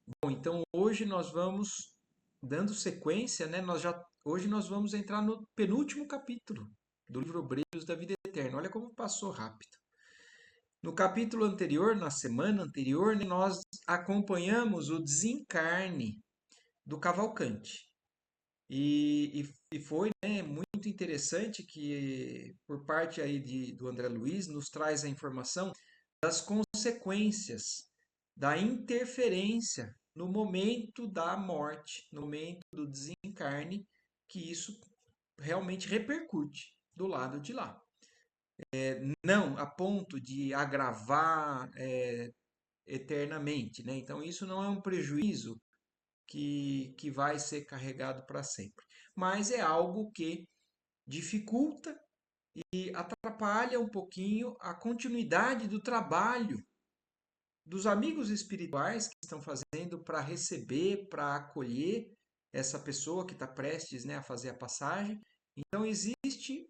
Bom, então hoje nós vamos dando sequência, né? Hoje nós vamos entrar no penúltimo capítulo do livro Obreiros da Vida Eterna. Olha como passou rápido. No capítulo anterior, na semana anterior, né, nós acompanhamos o desencarne do Cavalcante. E foi, né, muito interessante que, por parte aí do André Luiz, nos traz a informação das consequências da interferência no momento da morte, no momento do desencarne, que isso realmente repercute do lado de lá. Não a ponto de agravar eternamente, né? Então, isso não é um prejuízo que vai ser carregado para sempre, mas é algo que dificulta e atrapalha um pouquinho a continuidade do trabalho dos amigos espirituais que estão fazendo para receber, para acolher essa pessoa que está prestes, né, a fazer a passagem. Então existe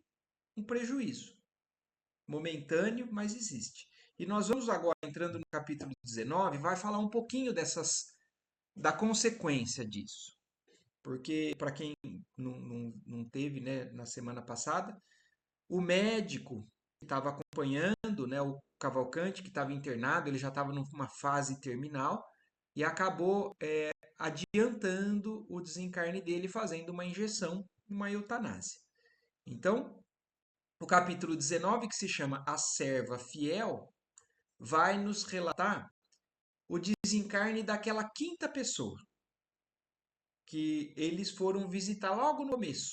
um prejuízo momentâneo, mas existe. E nós vamos agora entrando no capítulo 19, vai falar um pouquinho da consequência disso. Porque, para quem não teve, né, na semana passada, o médico que estava acompanhando, né, o Cavalcante, que estava internado, ele já estava numa fase terminal e acabou adiantando o desencarne dele fazendo uma injeção, uma eutanásia. Então, o capítulo 19, que se chama A Serva Fiel, vai nos relatar o desencarne daquela quinta pessoa que eles foram visitar logo no começo.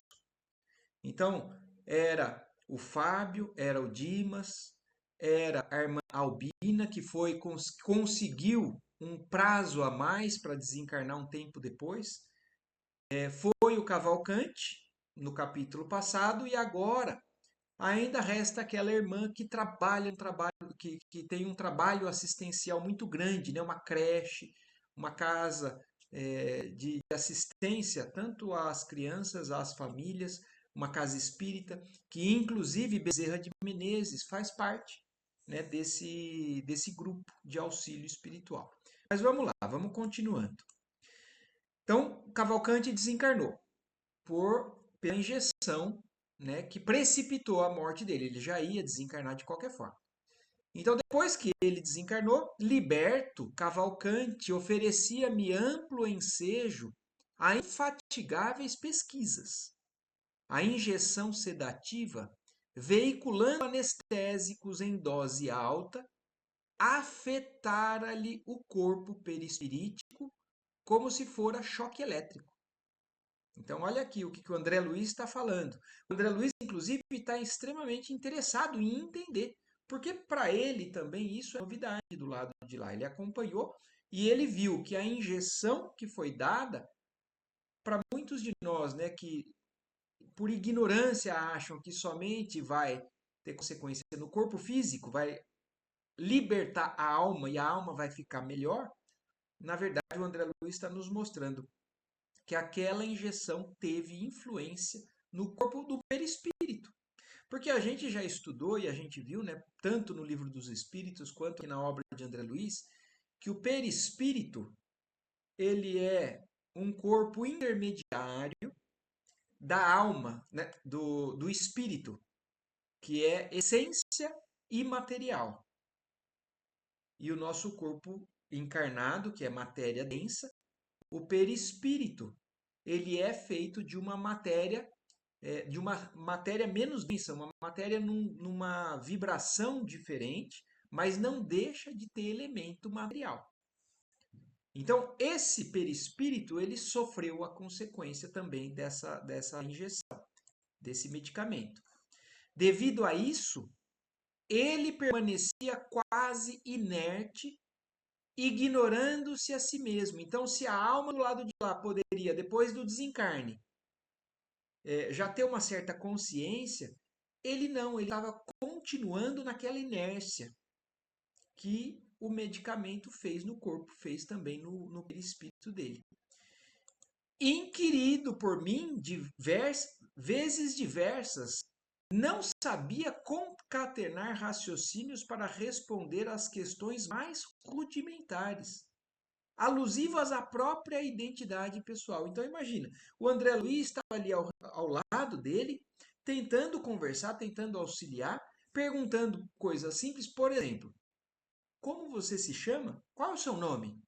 Então, era o Fábio, era o Dimas, era a irmã Albina, que conseguiu um prazo a mais para desencarnar um tempo depois. Foi o Cavalcante, no capítulo passado, e agora ainda resta aquela irmã que trabalha, que tem um trabalho assistencial muito grande, né? Uma creche, uma casa de assistência tanto às crianças, às famílias, uma casa espírita, que inclusive Bezerra de Menezes faz parte, né, desse grupo de auxílio espiritual. Mas vamos lá, vamos continuando. Então, Cavalcante desencarnou pela injeção, né, que precipitou a morte dele. Ele já ia desencarnar de qualquer forma. Então, depois que ele desencarnou, liberto, Cavalcante oferecia-me amplo ensejo a infatigáveis pesquisas. A injeção sedativa, veiculando anestésicos em dose alta, afetara-lhe o corpo perispirítico como se fora choque elétrico. Então, olha aqui o que o André Luiz está falando. O André Luiz, inclusive, está extremamente interessado em entender, porque para ele também isso é novidade do lado de lá. Ele acompanhou e ele viu que a injeção que foi dada, para muitos de nós, né, que por ignorância acham que somente vai ter consequência no corpo físico, vai libertar a alma e a alma vai ficar melhor, na verdade, o André Luiz está nos mostrando que aquela injeção teve influência no corpo do perispírito. Porque a gente já estudou e a gente viu, né, tanto no livro dos Espíritos quanto aqui na obra de André Luiz, que o perispírito ele é um corpo intermediário da alma, né, do espírito, que é essência imaterial. E o nosso corpo encarnado, que é matéria densa, o perispírito, ele é feito de uma matéria menos densa, uma matéria numa vibração diferente, mas não deixa de ter elemento material. Então, esse perispírito, ele sofreu a consequência também dessa injeção, desse medicamento. Devido a isso, ele permanecia quase inerte, ignorando-se a si mesmo. Então, se a alma do lado de lá poderia, depois do desencarne, já ter uma certa consciência, ele não, ele estava continuando naquela inércia que o medicamento fez no corpo, fez também no perispírito dele. Inquirido por mim vezes diversas, não sabia concatenar raciocínios para responder às questões mais rudimentares. alusivas à própria identidade pessoal. Então imagina, o André Luiz estava ali ao lado dele, tentando conversar, tentando auxiliar, perguntando coisas simples, por exemplo, como você se chama? Qual é o seu nome?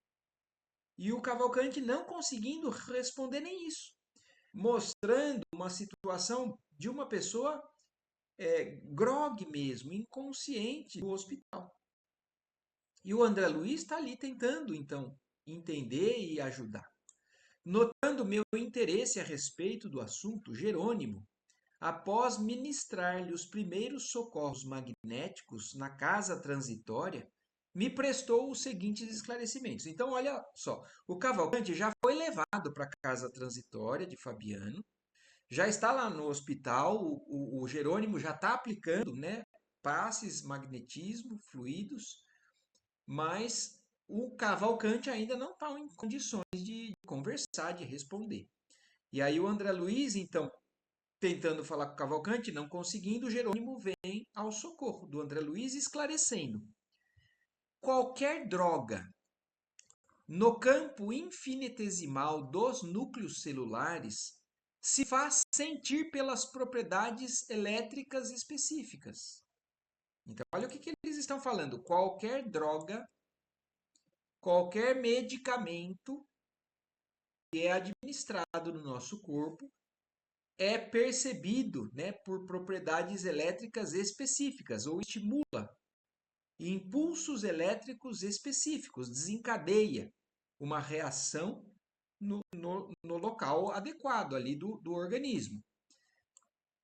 E o Cavalcante não conseguindo responder nem isso, mostrando uma situação de uma pessoa grogue mesmo, inconsciente do hospital. E o André Luiz está ali tentando, então, entender e ajudar. Notando meu interesse a respeito do assunto, Jerônimo, após ministrar-lhe os primeiros socorros magnéticos na casa transitória, me prestou os seguintes esclarecimentos. Então, olha só, o Cavalcante já foi levado para a casa transitória de Fabiano, já está lá no hospital, o Jerônimo já está aplicando, né, passes, magnetismo, fluidos, mas o Cavalcante ainda não está em condições de conversar, de responder. E aí o André Luiz, então, tentando falar com o Cavalcante, não conseguindo, o Jerônimo vem ao socorro do André Luiz, esclarecendo. Qualquer droga no campo infinitesimal dos núcleos celulares se faz sentir pelas propriedades elétricas específicas. Então, olha o que eles estão falando. Qualquer droga, qualquer medicamento que é administrado no nosso corpo é percebido, né, por propriedades elétricas específicas ou estimula impulsos elétricos específicos, desencadeia uma reação no local adequado ali do organismo.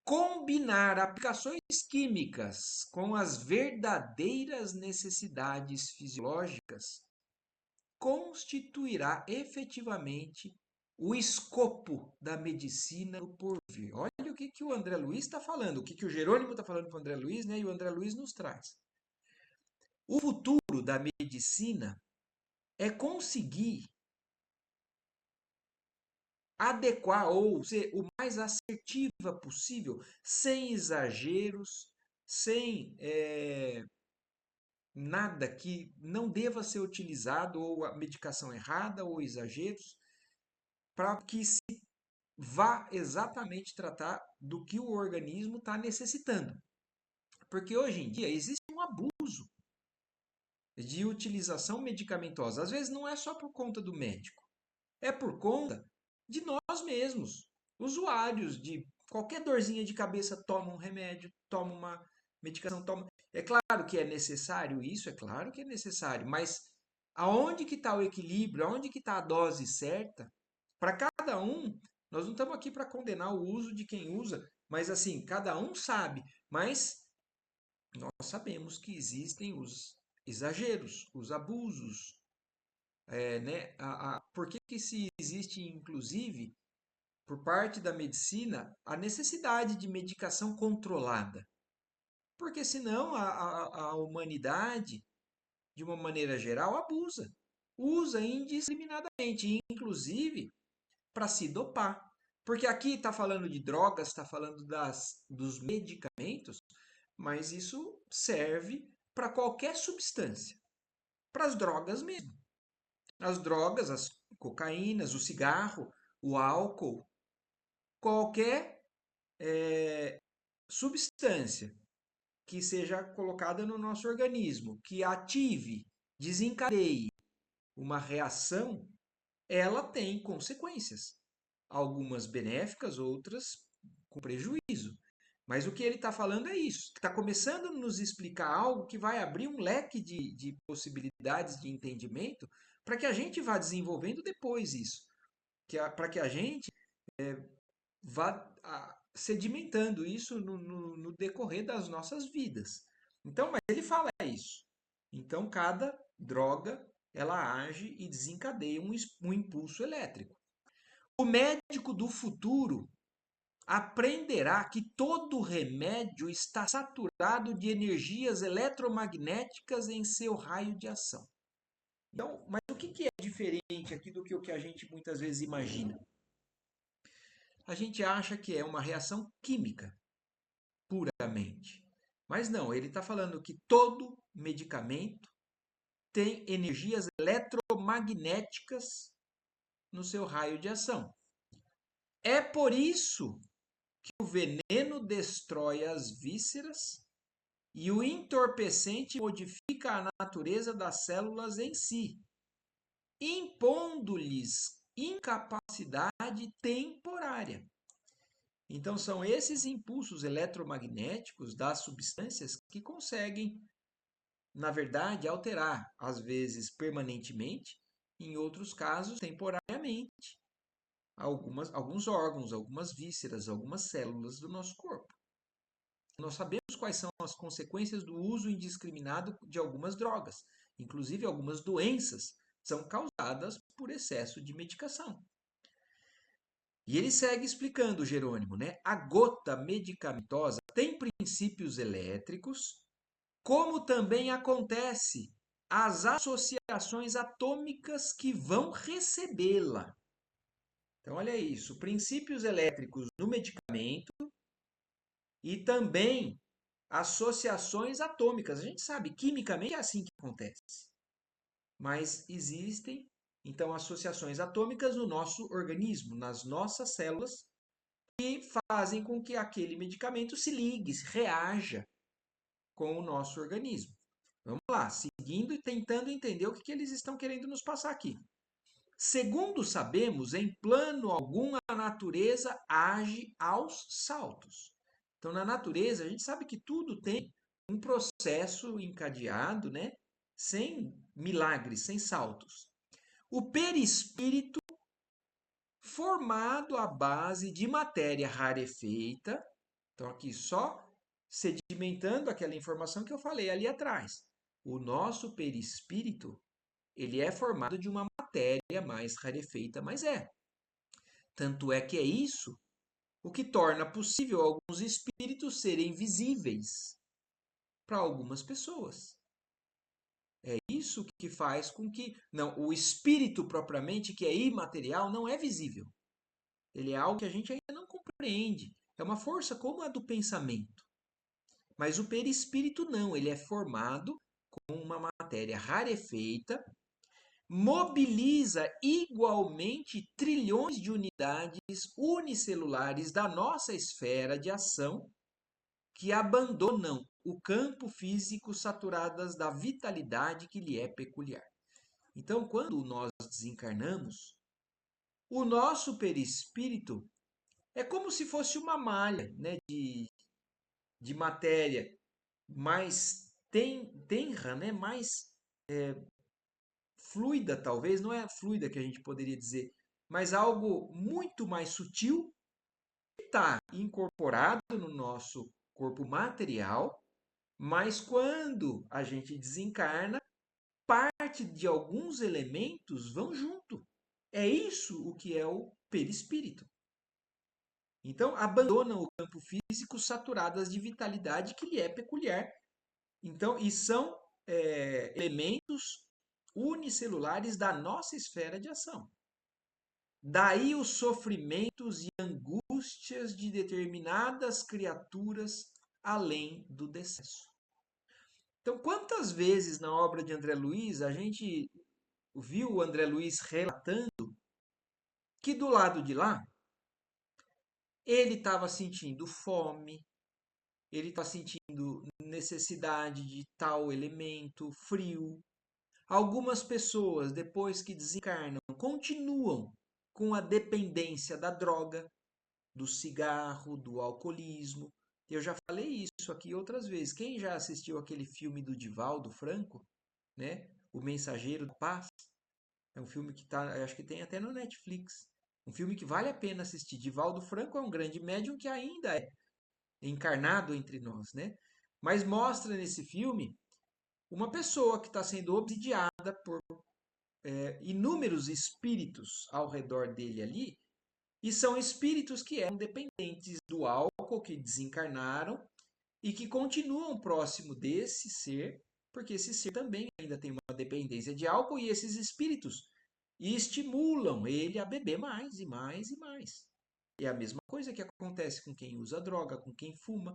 Combinar aplicações químicas com as verdadeiras necessidades fisiológicas constituirá efetivamente o escopo da medicina por vir. Olha o que o André Luiz está falando, o que o Jerônimo está falando para o André Luiz, né? E o André Luiz nos traz. O futuro da medicina é conseguir adequar ou ser o mais assertiva possível, sem exageros, sem nada que não deva ser utilizado, ou a medicação errada, ou exageros, para que se vá exatamente tratar do que o organismo está necessitando. Porque hoje em dia existe um abuso de utilização medicamentosa. Às vezes não é só por conta do médico, é por conta de nós mesmos, usuários de qualquer dorzinha de cabeça, toma um remédio, toma uma medicação, toma. É claro que é necessário isso, é claro que é necessário, mas aonde que está o equilíbrio, aonde que está a dose certa? Para cada um, nós não estamos aqui para condenar o uso de quem usa, mas assim, cada um sabe, mas nós sabemos que existem os exageros, os abusos, né? Por que que se existe, inclusive, por parte da medicina, a necessidade de medicação controlada? Porque senão a humanidade, de uma maneira geral, abusa. Usa indiscriminadamente, inclusive para se dopar. Porque aqui está falando de drogas, está falando dos medicamentos, mas isso serve para qualquer substância. Para as drogas mesmo. As drogas, as cocaínas, o cigarro, o álcool, qualquer substância que seja colocada no nosso organismo, que ative, desencadeie uma reação, ela tem consequências. Algumas benéficas, outras com prejuízo. Mas o que ele está falando é isso, que está começando a nos explicar algo que vai abrir um leque de possibilidades de entendimento para que a gente vá desenvolvendo depois isso. Para que a gente vá sedimentando isso no decorrer das nossas vidas. Então, mas ele fala isso. Então, cada droga, ela age e desencadeia um impulso elétrico. O médico do futuro aprenderá que todo remédio está saturado de energias eletromagnéticas em seu raio de ação. Então, mas o que é diferente aqui do que o que a gente muitas vezes imagina? A gente acha que é uma reação química, puramente. Mas não, ele está falando que todo medicamento tem energias eletromagnéticas no seu raio de ação. É por isso que o veneno destrói as vísceras e o entorpecente modifica a natureza das células em si, impondo-lhes incapacidade temporária. Então, são esses impulsos eletromagnéticos das substâncias que conseguem, na verdade, alterar, às vezes permanentemente, em outros casos, temporariamente, alguns órgãos, algumas vísceras, algumas células do nosso corpo. Nós sabemos quais são as consequências do uso indiscriminado de algumas drogas, inclusive algumas doenças são causadas por excesso de medicação. E ele segue explicando, Jerônimo, né? A gota medicamentosa tem princípios elétricos, como também acontece as associações atômicas que vão recebê-la. Então, olha isso, princípios elétricos no medicamento e também associações atômicas. A gente sabe, quimicamente é assim que acontece. Mas existem, então, associações atômicas no nosso organismo, nas nossas células, que fazem com que aquele medicamento se ligue, se reaja com o nosso organismo. Vamos lá, seguindo e tentando entender o que eles estão querendo nos passar aqui. Segundo sabemos, em plano algum a natureza age aos saltos. Então, na natureza, a gente sabe que tudo tem um processo encadeado, né? Sem milagres, sem saltos. O perispírito, formado à base de matéria rarefeita, então aqui só sedimentando aquela informação que eu falei ali atrás. O nosso perispírito, ele é formado de uma matéria mais rarefeita, mas é. Tanto é que é isso o que torna possível alguns espíritos serem visíveis para algumas pessoas. É isso que faz com que não, o espírito propriamente, que é imaterial, não é visível. Ele é algo que a gente ainda não compreende. É uma força como a do pensamento. Mas o perispírito não, ele é formado com uma matéria rarefeita, mobiliza igualmente trilhões de unidades unicelulares da nossa esfera de ação que abandonam o campo físico saturadas da vitalidade que lhe é peculiar. Então, quando nós desencarnamos, o nosso perispírito é como se fosse uma malha, né, de matéria mais tenra, né, mais fluida, talvez, não é fluida que a gente poderia dizer, mas algo muito mais sutil que está incorporado no nosso corpo material, mas quando a gente desencarna, parte de alguns elementos vão junto. É isso o que é o perispírito. Então, abandonam o campo físico saturadas de vitalidade que lhe é peculiar. Então, e são elementos unicelulares da nossa esfera de ação. Daí os sofrimentos e angústias de determinadas criaturas além do decesso. Então, quantas vezes na obra de André Luiz a gente viu o André Luiz relatando que do lado de lá ele estava sentindo fome, ele estava sentindo necessidade de tal elemento, frio. Algumas pessoas, depois que desencarnam, continuam com a dependência da droga, do cigarro, do alcoolismo. Eu já falei isso aqui outras vezes. Quem já assistiu aquele filme do Divaldo Franco, né? O Mensageiro da Paz? É um filme que tá, acho que tem até no Netflix. Um filme que vale a pena assistir. Divaldo Franco é um grande médium que ainda é encarnado entre nós, né? Mas mostra nesse filme uma pessoa que está sendo obsidiada por inúmeros espíritos ao redor dele ali, e são espíritos que eram dependentes do álcool, que desencarnaram e que continuam próximo desse ser, porque esse ser também ainda tem uma dependência de álcool e esses espíritos estimulam ele a beber mais e mais e mais. É a mesma coisa que acontece com quem usa droga, com quem fuma,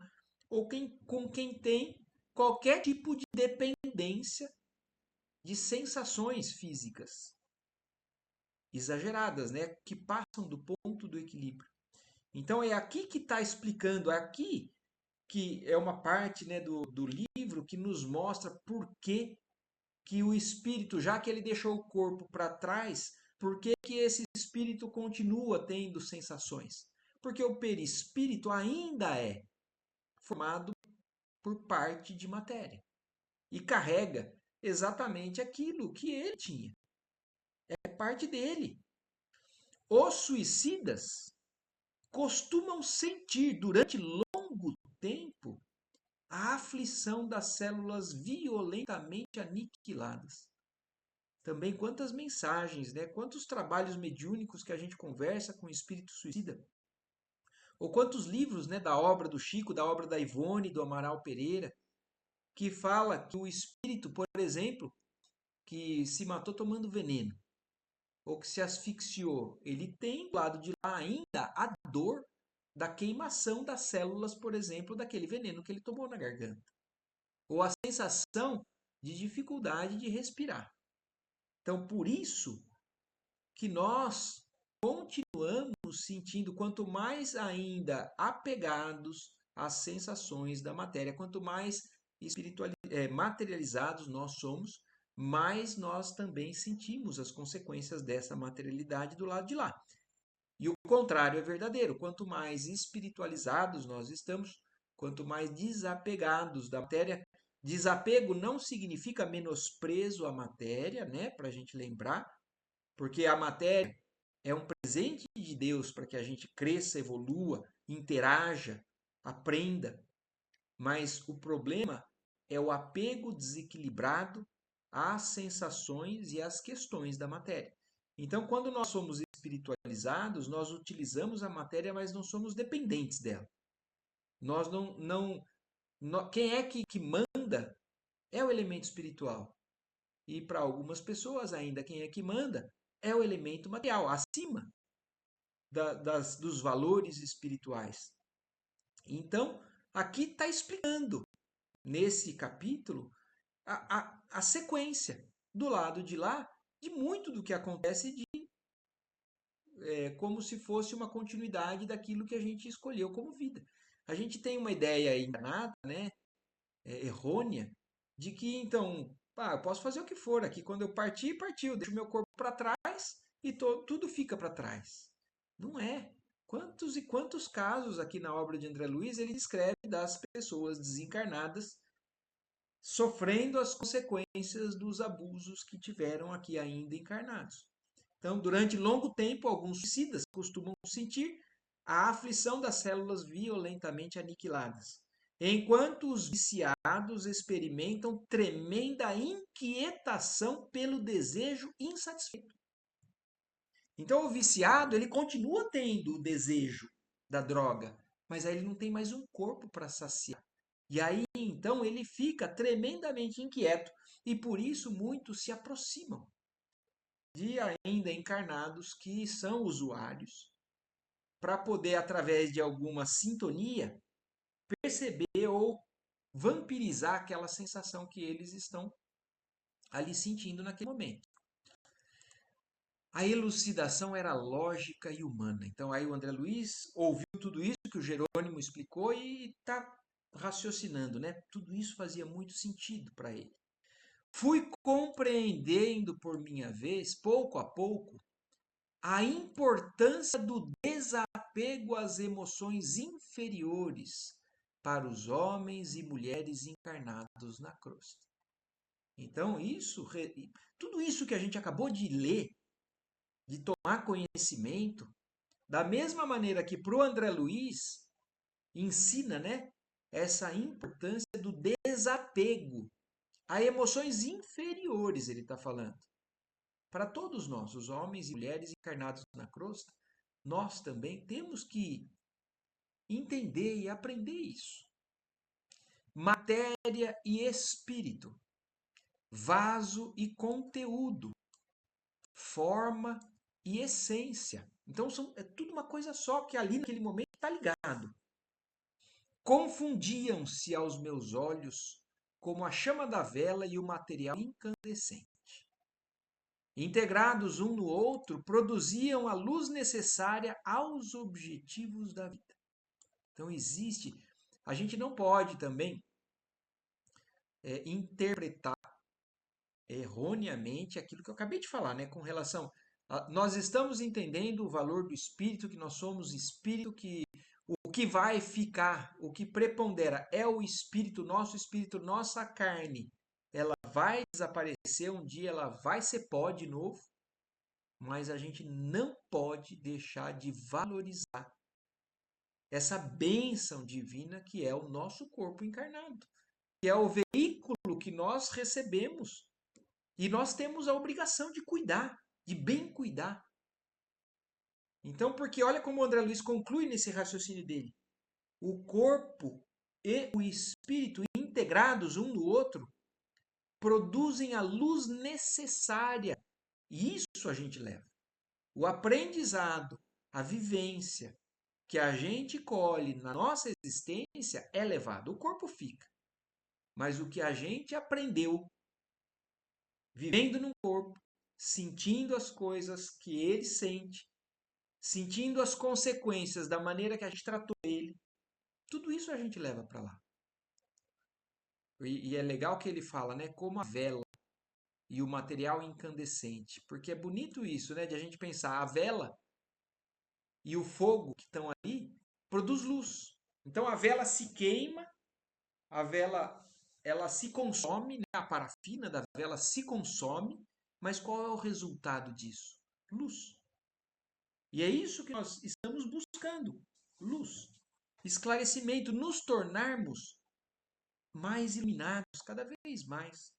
ou com quem tem qualquer tipo de dependência de sensações físicas exageradas, né? Que passam do ponto do equilíbrio. Então é aqui que está explicando, é aqui que é uma parte, né, do livro que nos mostra por que o espírito, já que ele deixou o corpo para trás, por que esse espírito continua tendo sensações? Porque o perispírito ainda é formado por parte de matéria e carrega exatamente aquilo que ele tinha. É parte dele. Os suicidas costumam sentir durante longo tempo a aflição das células violentamente aniquiladas. Também quantas mensagens, né? Quantos trabalhos mediúnicos que a gente conversa com o espírito suicida. Ou quantos livros, né, da obra do Chico, da obra da Ivone, do Amaral Pereira, que fala que o espírito, por exemplo, que se matou tomando veneno, ou que se asfixiou, ele tem do lado de lá ainda a dor da queimação das células, por exemplo, daquele veneno que ele tomou na garganta. Ou a sensação de dificuldade de respirar. Então, por isso que nós continuamos sentindo, quanto mais ainda apegados às sensações da matéria, quanto mais materializados nós somos, mais nós também sentimos as consequências dessa materialidade do lado de lá. E o contrário é verdadeiro. Quanto mais espiritualizados nós estamos, quanto mais desapegados da matéria. Desapego não significa menosprezo à matéria, né? Para a gente lembrar, porque a matéria é um presente de Deus para que a gente cresça, evolua, interaja, aprenda. Mas o problema é o apego desequilibrado às sensações e às questões da matéria. Então, quando nós somos espiritualizados, nós utilizamos a matéria, mas não somos dependentes dela. Nós quem é que manda é o elemento espiritual. E para algumas pessoas ainda, quem é que manda é o elemento material, acima dos valores espirituais. Então, aqui está explicando, nesse capítulo, a sequência do lado de lá de muito do que acontece como se fosse uma continuidade daquilo que a gente escolheu como vida. A gente tem uma ideia enganada, né, errônea, de que então, eu posso fazer o que for aqui, quando eu partir, partiu, deixo o meu corpo para trás e tudo fica para trás. Não é. Quantos e quantos casos aqui na obra de André Luiz ele descreve das pessoas desencarnadas sofrendo as consequências dos abusos que tiveram aqui ainda encarnados. Então, durante longo tempo, alguns suicidas costumam sentir a aflição das células violentamente aniquiladas, enquanto os viciados experimentam tremenda inquietação pelo desejo insatisfeito. Então, o viciado, ele continua tendo o desejo da droga, mas aí ele não tem mais um corpo para saciar. E aí, então, ele fica tremendamente inquieto e por isso muitos se aproximam de ainda encarnados que são usuários para poder, através de alguma sintonia, perceber ou vampirizar aquela sensação que eles estão ali sentindo naquele momento. A elucidação era lógica e humana. Então aí o André Luiz ouviu tudo isso que o Jerônimo explicou e está raciocinando, né? Tudo isso fazia muito sentido para ele. Fui compreendendo por minha vez, pouco a pouco, a importância do desapego às emoções inferiores para os homens e mulheres encarnados na crosta. Então, tudo isso que a gente acabou de ler, de tomar conhecimento, da mesma maneira que para o André Luiz ensina, né, essa importância do desapego a emoções inferiores, ele está falando. Para todos nós, os homens e mulheres encarnados na crosta, nós também temos que entender e aprender isso. Matéria e espírito, vaso e conteúdo, forma e essência. Então é tudo uma coisa só que ali naquele momento está ligado. Confundiam-se aos meus olhos como a chama da vela e o material incandescente. integrados um no outro, produziam a luz necessária aos objetivos da vida. Então existe, a gente não pode também interpretar erroneamente aquilo que eu acabei de falar, né, com relação nós estamos entendendo o valor do espírito, que nós somos espírito, que o que vai ficar, o que prepondera é o espírito, nossa carne. Ela vai desaparecer um dia, ela vai ser pó de novo, mas a gente não pode deixar de valorizar essa bênção divina que é o nosso corpo encarnado, que é o veículo que nós recebemos e nós temos a obrigação de cuidar, de bem cuidar. Então, porque olha como o André Luiz conclui nesse raciocínio dele. O corpo e o espírito integrados um no outro produzem a luz necessária. E isso a gente leva. O aprendizado, a vivência que a gente colhe na nossa existência é levado. O corpo fica. Mas o que a gente aprendeu vivendo no corpo, sentindo as coisas que ele sente, sentindo as consequências da maneira que a gente tratou ele, tudo isso a gente leva para lá. E é legal que ele fala, né, como a vela e o material incandescente, porque é bonito isso, né, de a gente pensar a vela e o fogo que estão ali produz luz. Então a vela se queima, a vela ela se consome, né, a parafina da vela se consome, mas qual é o resultado disso? Luz. E é isso que nós estamos buscando: luz, esclarecimento, nos tornarmos mais iluminados cada vez mais.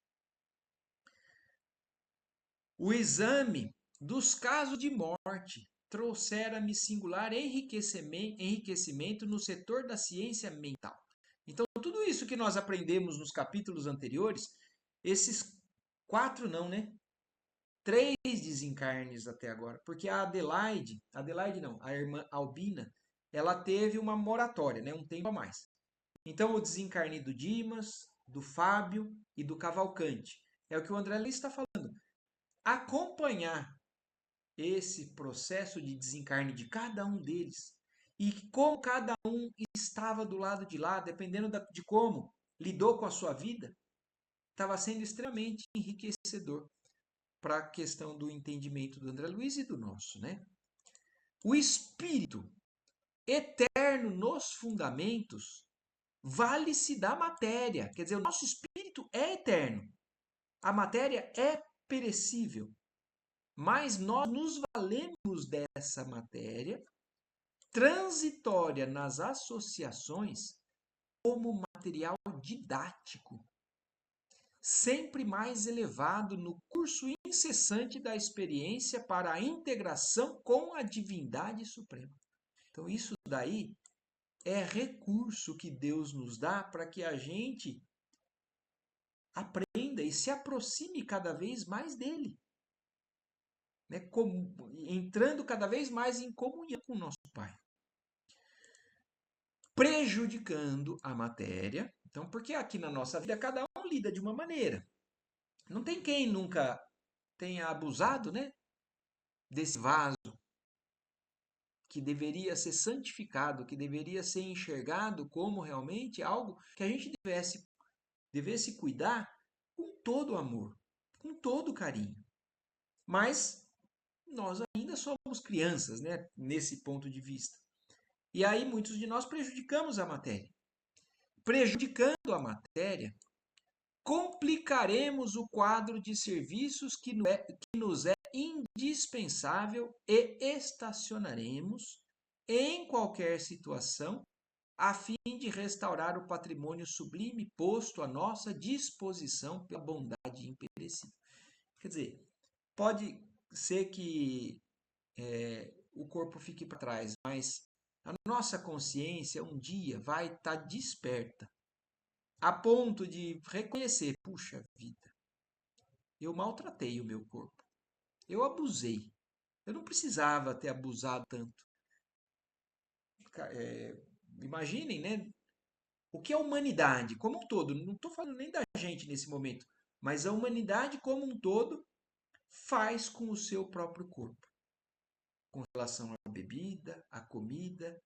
O exame dos casos de morte trouxera-me singular enriquecimento no setor da ciência mental. Então, tudo isso que nós aprendemos nos capítulos anteriores, esses 4 não, né? 3 desencarnes até agora, porque a Adelaide não, a irmã Albina, ela teve uma moratória, né, um tempo a mais. Então o desencarne do Dimas, do Fábio e do Cavalcante. É o que o André Luiz está falando. Acompanhar esse processo de desencarne de cada um deles e como cada um estava do lado de lá, dependendo de como lidou com a sua vida, estava sendo extremamente enriquecedor para a questão do entendimento do André Luiz e do nosso, né? O espírito eterno nos fundamentos vale-se da matéria. Quer dizer, o nosso espírito é eterno. A matéria é perecível. Mas nós nos valemos dessa matéria transitória nas associações como material didático, sempre mais elevado no curso incessante da experiência para a integração com a divindade suprema. Então, isso daí é recurso que Deus nos dá para que a gente aprenda e se aproxime cada vez mais dele, né? Entrando cada vez mais em comunhão com o nosso Pai. Prejudicando a matéria. Então, porque aqui na nossa vida cada um lida de uma maneira. Não tem quem nunca tenha abusado, né, desse vaso que deveria ser santificado, que deveria ser enxergado como realmente algo que a gente devesse cuidar com todo amor, com todo carinho. Mas nós ainda somos crianças, né, nesse ponto de vista. E aí muitos de nós prejudicamos a matéria. Prejudicando a matéria, complicaremos o quadro de serviços que nos é indispensável e estacionaremos em qualquer situação a fim de restaurar o patrimônio sublime posto à nossa disposição pela bondade imperecível. Quer dizer, pode ser que o corpo fique para trás, mas a nossa consciência um dia vai estar desperta, a ponto de reconhecer, puxa vida, eu maltratei o meu corpo, eu abusei, eu não precisava ter abusado tanto. Imaginem, né? O que é a humanidade como um todo, não estou falando nem da gente nesse momento, mas a humanidade como um todo faz com o seu próprio corpo, com relação à bebida, à comida,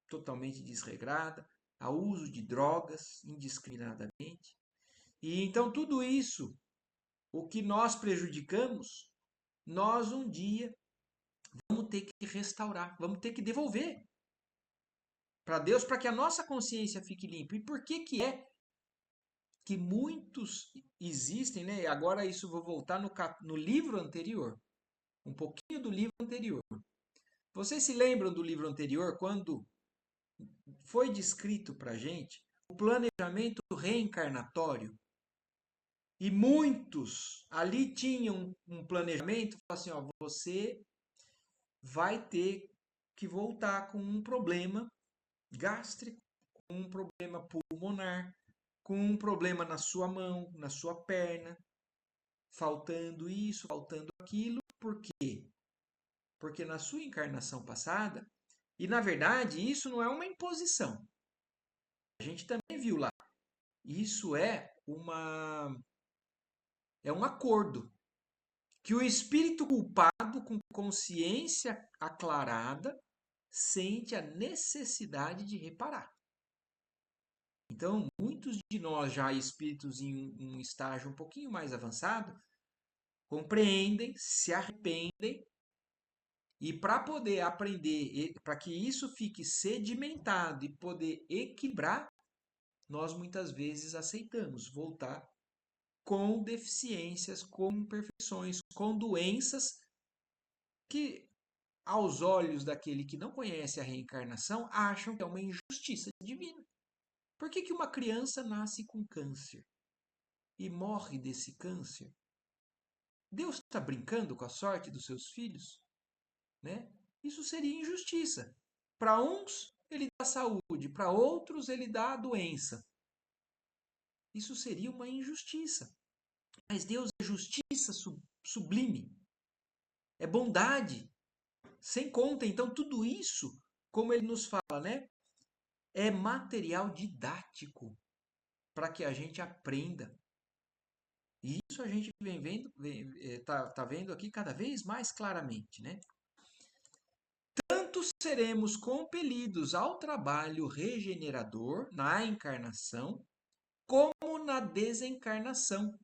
totalmente desregrada, ao uso de drogas indiscriminadamente. E então tudo isso, o que nós prejudicamos, nós um dia vamos ter que restaurar, vamos ter que devolver para Deus, para que a nossa consciência fique limpa. E por que que é que muitos existem, né? Agora isso vou voltar no livro anterior, um pouquinho do livro anterior. Vocês se lembram do livro anterior, quando foi descrito para a gente o planejamento reencarnatório? E muitos ali tinham um planejamento, assim, ó, você vai ter que voltar com um problema gástrico, com um problema pulmonar, com um problema na sua mão, na sua perna, faltando isso, faltando aquilo. Por quê? Porque na sua encarnação passada, e na verdade isso não é uma imposição. A gente também viu lá. Isso é um acordo que o espírito culpado com consciência aclarada sente a necessidade de reparar. Então, muitos de nós já espíritos em um estágio um pouquinho mais avançado compreendem, se arrependem e para poder aprender, para que isso fique sedimentado e poder equilibrar, nós muitas vezes aceitamos voltar com deficiências, com imperfeições, com doenças que, aos olhos daquele que não conhece a reencarnação, acham que é uma injustiça divina. Por que que uma criança nasce com câncer e morre desse câncer? Deus está brincando com a sorte dos seus filhos? Né? Isso seria injustiça. Para uns, ele dá saúde, para outros, ele dá a doença. Isso seria uma injustiça. Mas Deus é justiça sublime, é bondade, sem conta. Então, tudo isso, como ele nos fala, né? É material didático para que a gente aprenda. E isso a gente vem vendo, tá vendo aqui cada vez mais claramente, né? Tanto seremos compelidos ao trabalho regenerador na encarnação, como na desencarnação,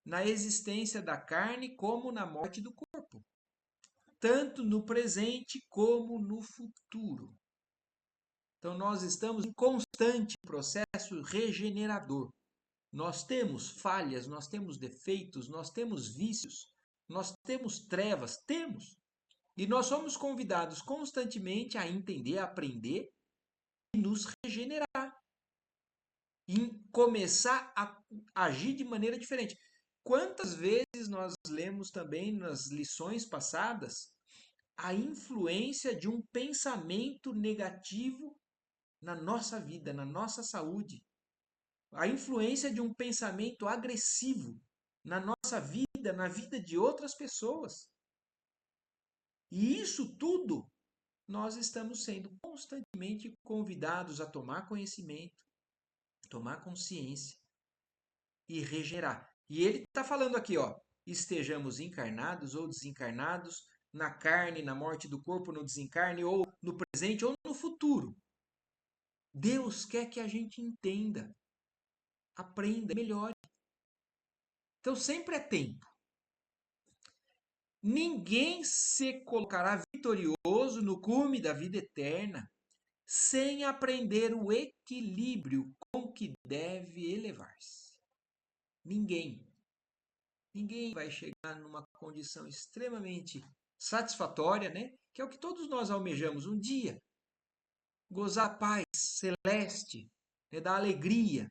na existência da carne como na morte do corpo, tanto no presente como no futuro. Então nós estamos em constante processo regenerador. Nós temos falhas, nós temos defeitos, nós temos vícios, nós temos trevas, temos. E nós somos convidados constantemente a entender, a aprender e nos regenerar. E começar a agir de maneira diferente. Quantas vezes nós lemos também nas lições passadas a influência de um pensamento negativo na nossa vida, na nossa saúde? A influência de um pensamento agressivo na nossa vida, na vida de outras pessoas. E isso tudo nós estamos sendo constantemente convidados a tomar conhecimento, tomar consciência e regenerar. E ele está falando aqui, ó, estejamos encarnados ou desencarnados, na carne, na morte do corpo, no desencarne, ou no presente ou no futuro. Deus quer que a gente entenda, aprenda, melhore. Então sempre é tempo. Ninguém se colocará vitorioso no cume da vida eterna sem aprender o equilíbrio com que deve elevar-se. Ninguém. Ninguém vai chegar numa condição extremamente satisfatória, né? Que é o que todos nós almejamos um dia. Gozar a paz celeste, né? Da alegria,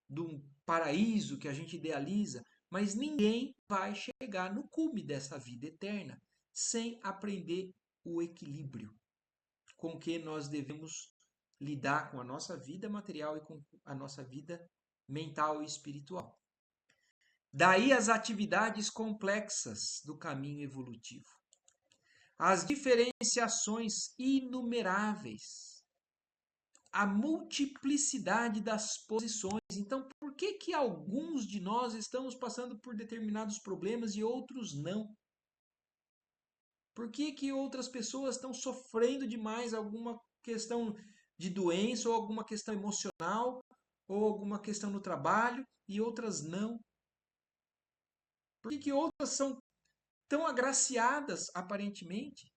de um paraíso que a gente idealiza, mas ninguém vai chegar no cume dessa vida eterna sem aprender o equilíbrio com que nós devemos lidar com a nossa vida material e com a nossa vida mental e espiritual. Daí as atividades complexas do caminho evolutivo. As diferenciações inumeráveis a multiplicidade das posições. Então, por que que alguns de nós estamos passando por determinados problemas e outros não? Por que que outras pessoas estão sofrendo demais alguma questão de doença ou alguma questão emocional ou alguma questão no trabalho e outras não? Por que que outras são tão agraciadas aparentemente?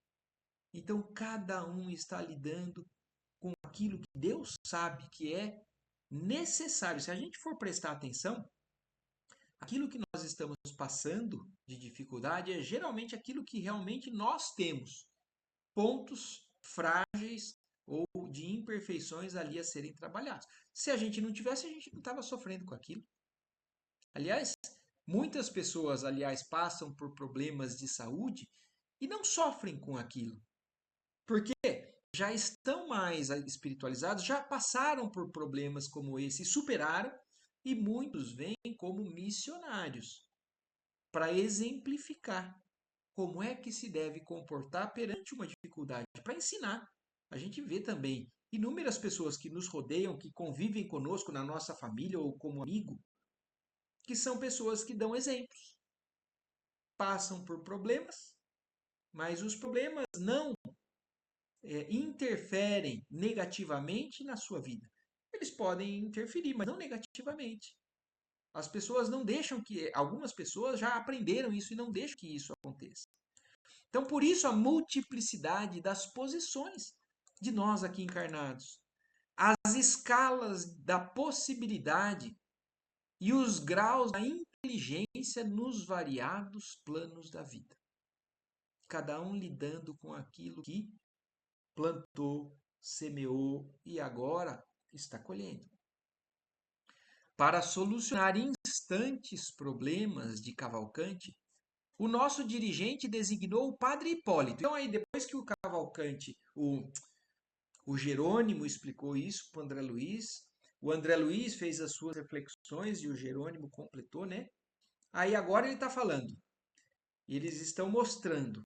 Então, cada um está lidando com aquilo que Deus sabe que é necessário. Se a gente for prestar atenção, aquilo que nós estamos passando de dificuldade é geralmente aquilo que realmente nós temos, pontos frágeis ou de imperfeições ali a serem trabalhados. Se a gente não tivesse, a gente não estava sofrendo com aquilo. Aliás, muitas pessoas, aliás, passam por problemas de saúde e não sofrem com aquilo. Porque já estão mais espiritualizados, já passaram por problemas como esse, superaram, e muitos vêm como missionários para exemplificar como é que se deve comportar perante uma dificuldade, para ensinar. A gente vê também inúmeras pessoas que nos rodeiam, que convivem conosco na nossa família ou como amigo, que são pessoas que dão exemplos, passam por problemas, mas os problemas não interferem negativamente na sua vida. Eles podem interferir, mas não negativamente. As pessoas não deixam que. Algumas pessoas já aprenderam isso e não deixam que isso aconteça. Então, por isso, a multiplicidade das posições de nós aqui encarnados. As escalas da possibilidade e os graus da inteligência nos variados planos da vida. Cada um lidando com aquilo que plantou, semeou e agora está colhendo. Para solucionar instantes problemas de Cavalcante, o nosso dirigente designou o padre Hipólito. Então, aí, depois que o Cavalcante, o Jerônimo explicou isso para o André Luiz fez as suas reflexões e o Jerônimo completou, né? Aí agora ele está falando, eles estão mostrando.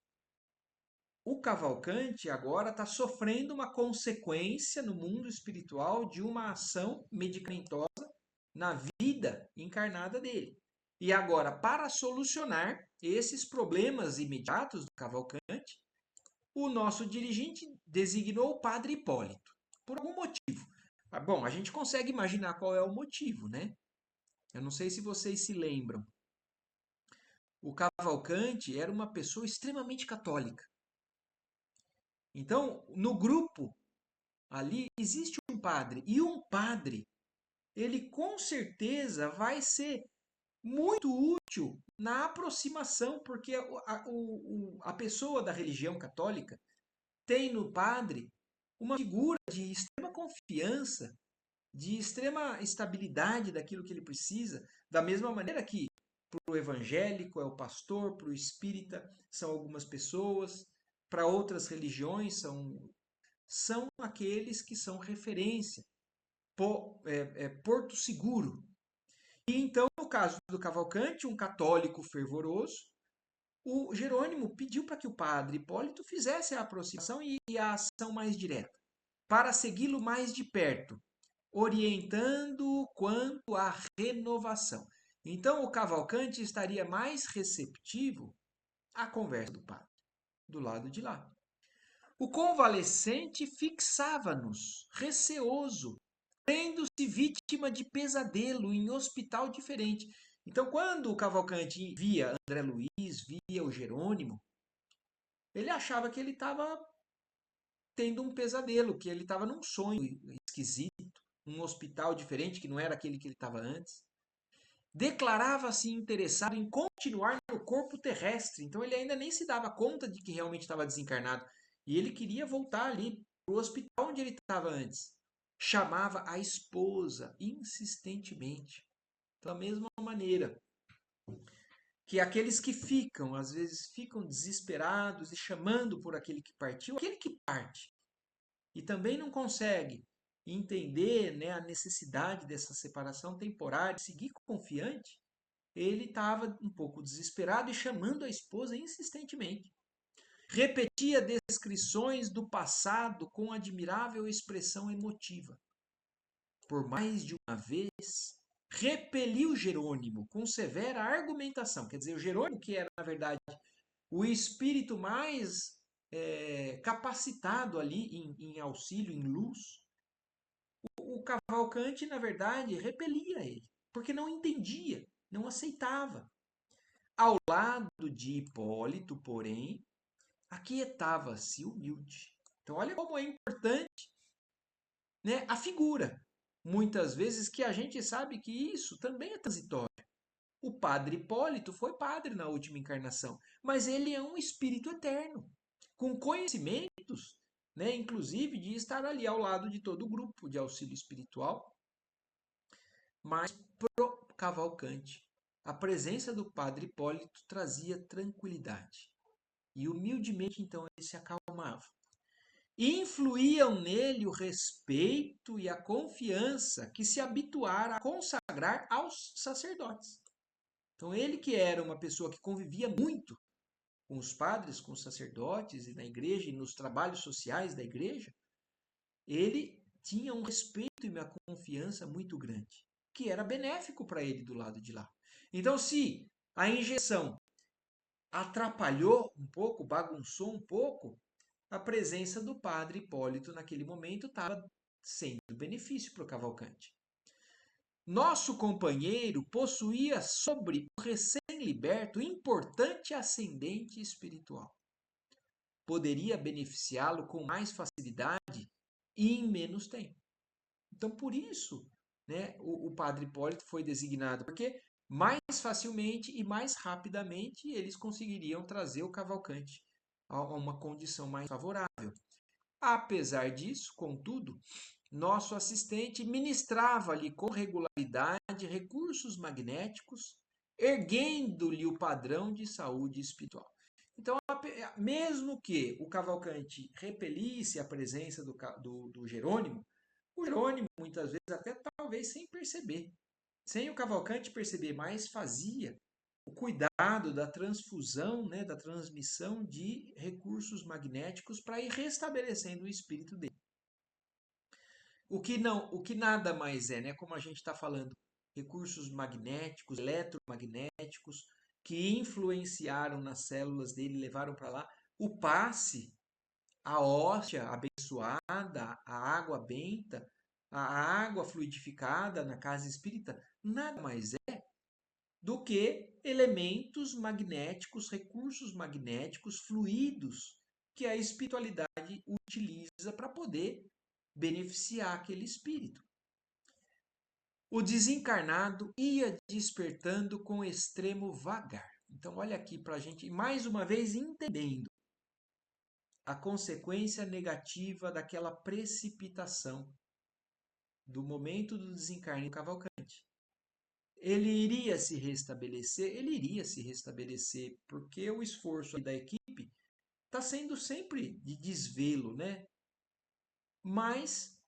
O Cavalcante agora está sofrendo uma consequência no mundo espiritual de uma ação medicamentosa na vida encarnada dele. E agora, para solucionar esses problemas imediatos do Cavalcante, o nosso dirigente designou o padre Hipólito, por algum motivo. Bom, a gente consegue imaginar qual é o motivo, né? Eu não sei se vocês se lembram. O Cavalcante era uma pessoa extremamente católica. Então, no grupo ali existe um padre, e um padre, ele com certeza vai ser muito útil na aproximação, porque a pessoa da religião católica tem no padre uma figura de extrema confiança, de extrema estabilidade daquilo que ele precisa, da mesma maneira que para o evangélico é o pastor, para o espírita são algumas pessoas, para outras religiões são aqueles que são referência, porto seguro. E então, no caso do Cavalcante, um católico fervoroso, o Jerônimo pediu para que o padre Hipólito fizesse a aproximação e a ação mais direta, para segui-lo mais de perto, orientando-o quanto à renovação. Então, o Cavalcante estaria mais receptivo à conversa do padre, do lado de lá. O convalescente fixava-nos, receoso, vendo-se vítima de pesadelo em hospital diferente. Então, quando o Cavalcante via André Luiz, via o Jerônimo, ele achava que ele estava tendo um pesadelo, que ele estava num sonho esquisito, um hospital diferente, que não era aquele que ele estava antes. Declarava-se interessado em continuar no corpo terrestre, então ele ainda nem se dava conta de que realmente estava desencarnado. E ele queria voltar ali para o hospital onde ele estava antes. Chamava a esposa insistentemente. Da mesma maneira que aqueles que ficam, às vezes ficam desesperados e chamando por aquele que partiu, aquele que parte e também não consegue entender, né, a necessidade dessa separação temporária, seguir confiante, ele estava um pouco desesperado e chamando a esposa insistentemente. Repetia descrições do passado com admirável expressão emotiva. Por mais de uma vez, repeliu Jerônimo com severa argumentação. Quer dizer, o Jerônimo, que era, na verdade, o espírito mais capacitado ali em auxílio, em luz, o Cavalcante, na verdade, repelia ele, porque não entendia, não aceitava. Ao lado de Hipólito, porém, aquietava-se humilde. Então, olha como é importante, né, a figura. Muitas vezes que a gente sabe que isso também é transitório. O padre Hipólito foi padre na última encarnação, mas ele é um espírito eterno, com conhecimentos, né, inclusive de estar ali ao lado de todo o grupo de auxílio espiritual. Mas pro Cavalcante, a presença do padre Hipólito trazia tranquilidade. E humildemente então ele se acalmava. Influíam nele o respeito e a confiança que se habituara a consagrar aos sacerdotes. Então, ele que era uma pessoa que convivia muito com os padres, com os sacerdotes e na igreja e nos trabalhos sociais da igreja, ele tinha um respeito e uma confiança muito grande, que era benéfico para ele do lado de lá. Então, se a injeção atrapalhou um pouco, bagunçou um pouco, a presença do padre Hipólito naquele momento estava sendo benefício para o Cavalcante. Nosso companheiro possuía sobre o recém-liberto importante ascendente espiritual. Poderia beneficiá-lo com mais facilidade e em menos tempo. Então, por isso, né, o padre Hipólito foi designado, porque mais facilmente e mais rapidamente eles conseguiriam trazer o Cavalcante a uma condição mais favorável. Apesar disso, contudo, nosso assistente ministrava-lhe com regularidade recursos magnéticos, erguendo-lhe o padrão de saúde espiritual. Então, mesmo que o Cavalcante repelisse a presença do Jerônimo, o Jerônimo, muitas vezes, até talvez sem perceber, sem o Cavalcante perceber, mas fazia o cuidado da transfusão, né, da transmissão de recursos magnéticos para ir restabelecendo o espírito dele. O que nada mais é, né, como a gente está falando, recursos magnéticos, eletromagnéticos, que influenciaram nas células dele, levaram para lá o passe, a hóstia abençoada, a água benta, a água fluidificada na casa espírita, nada mais é do que elementos magnéticos, recursos magnéticos, fluidos que a espiritualidade utiliza para poder beneficiar aquele espírito. O desencarnado ia despertando com extremo vagar. Então, olha aqui para a gente, mais uma vez, entendendo a consequência negativa daquela precipitação do momento do desencarne do Cavalcante. Ele iria se restabelecer? Ele iria se restabelecer, porque o esforço da equipe está sendo sempre de desvelo, né? Mas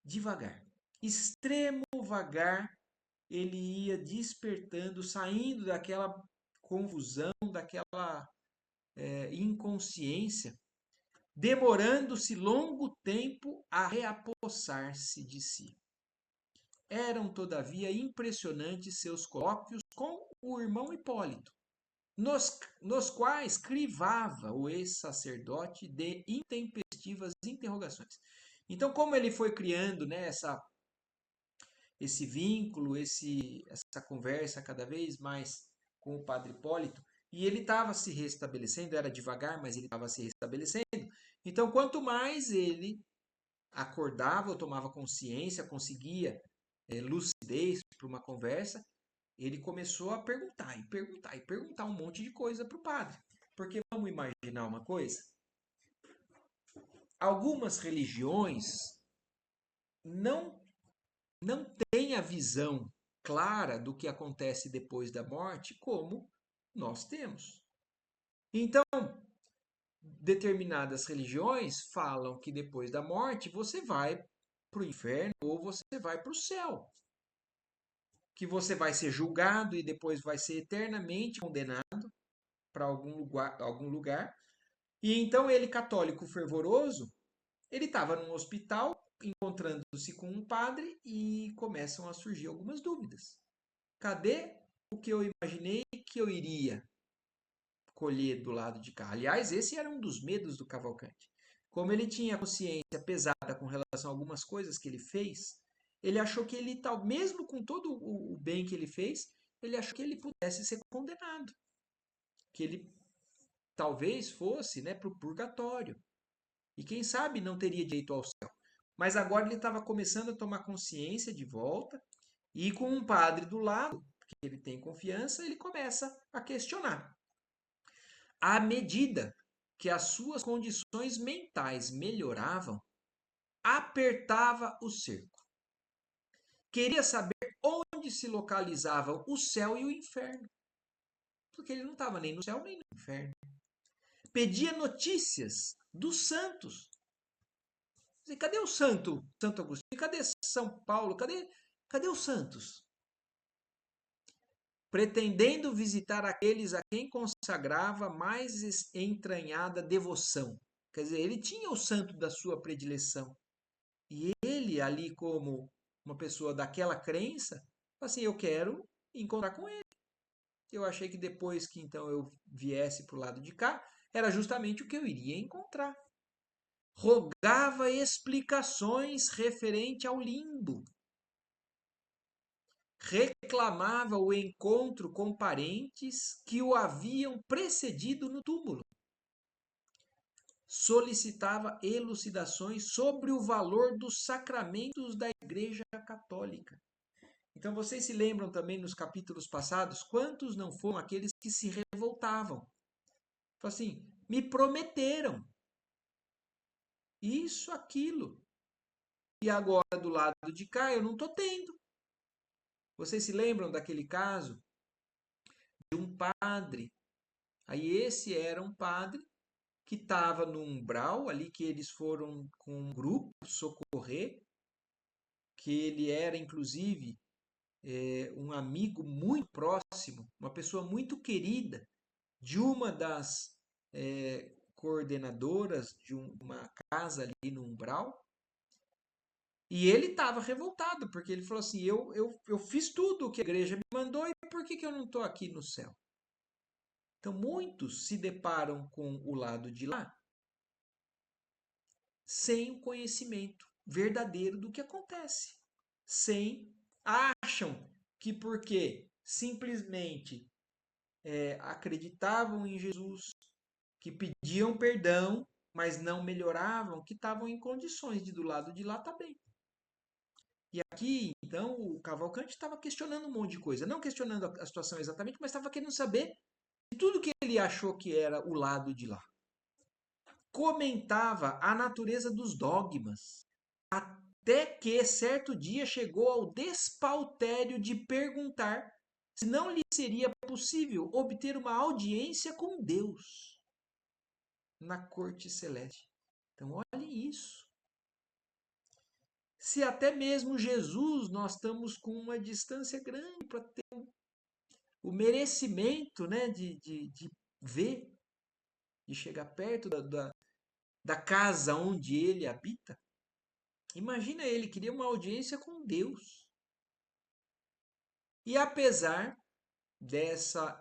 devagar. Extremo vagar, ele ia despertando, saindo daquela confusão, daquela inconsciência, demorando-se longo tempo a reapossar-se de si. Eram, todavia, impressionantes seus colóquios com o irmão Hipólito, nos quais crivava o ex-sacerdote de intempestivas interrogações. Então, como ele foi criando, né, esse vínculo, essa conversa cada vez mais com o padre Hipólito, e ele estava se restabelecendo, era devagar, mas ele estava se restabelecendo. Então, quanto mais ele acordava ou tomava consciência, conseguia lucidez para uma conversa, ele começou a perguntar, e perguntar, e perguntar um monte de coisa para o padre. Porque vamos imaginar uma coisa? Algumas religiões não não tem a visão clara do que acontece depois da morte como nós temos. Então, determinadas religiões falam que depois da morte você vai para o inferno ou você vai para o céu. Que você vai ser julgado e depois vai ser eternamente condenado para algum lugar. E então ele, católico fervoroso, ele estava num hospital, encontrando-se com um padre e começam a surgir algumas dúvidas. Cadê o que eu imaginei que eu iria colher do lado de cá? Aliás, esse era um dos medos do Cavalcante. Como ele tinha consciência pesada com relação a algumas coisas que ele fez, ele achou que ele, tal, mesmo com todo o bem que ele fez, ele achou que ele pudesse ser condenado, que ele talvez fosse, né, para o purgatório. E quem sabe não teria direito ao céu. Mas agora ele estava começando a tomar consciência de volta, e com um padre do lado, que ele tem confiança, ele começa a questionar. À medida que as suas condições mentais melhoravam, apertava o cerco. Queria saber onde se localizavam o céu e o inferno, porque ele não estava nem no céu nem no inferno. Pedia notícias dos santos. Cadê o Santo Agostinho? Cadê São Paulo? Cadê os santos? Pretendendo visitar aqueles a quem consagrava mais entranhada devoção. Quer dizer, ele tinha o santo da sua predileção. E ele, ali como uma pessoa daquela crença, assim, eu quero encontrar com ele. Eu achei que depois que então eu viesse para o lado de cá, era justamente o que eu iria encontrar. Rogava explicações referente ao limbo. Reclamava o encontro com parentes que o haviam precedido no túmulo. Solicitava elucidações sobre o valor dos sacramentos da Igreja Católica. Então vocês se lembram também nos capítulos passados quantos não foram aqueles que se revoltavam? Falaram assim, me prometeram isso, aquilo, e agora do lado de cá eu não estou tendo. Vocês se lembram daquele caso de um padre? Aí esse era um padre que estava no umbral ali, que eles foram com um grupo socorrer, que ele era inclusive um amigo muito próximo, uma pessoa muito querida de uma das coordenadoras de uma casa ali no umbral. E ele estava revoltado, porque ele falou assim: eu fiz tudo o que a igreja me mandou, e por que eu não estou aqui no céu? Então, muitos se deparam com o lado de lá sem o conhecimento verdadeiro do que acontece. Acham que porque simplesmente acreditavam em Jesus, que pediam perdão, mas não melhoravam, que estavam em condições de do lado de lá tá bem. E aqui, então, o Cavalcante estava questionando um monte de coisa. Não questionando a situação exatamente, mas estava querendo saber de tudo que ele achou que era o lado de lá. Comentava a natureza dos dogmas, até que certo dia chegou ao despautério de perguntar se não lhe seria possível obter uma audiência com Deus na corte celeste. Então, olhe isso. Se até mesmo Jesus nós estamos com uma distância grande para ter o merecimento, né, de ver, de chegar perto da casa onde ele habita. Imagina, ele queria uma audiência com Deus. E apesar dessa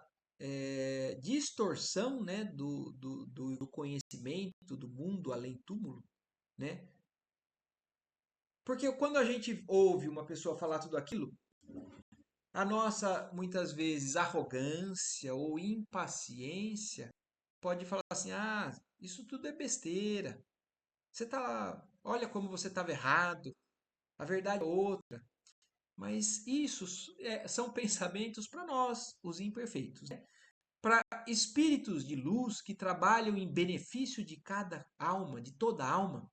distorção, né, do conhecimento do mundo além túmulo, né? Porque quando a gente ouve uma pessoa falar tudo aquilo, a nossa, muitas vezes, arrogância ou impaciência pode falar assim: ah, isso tudo é besteira. Você tá, olha como você estava errado, a verdade é outra. Mas isso são pensamentos para nós, os imperfeitos, né? Para espíritos de luz que trabalham em benefício de cada alma, de toda alma.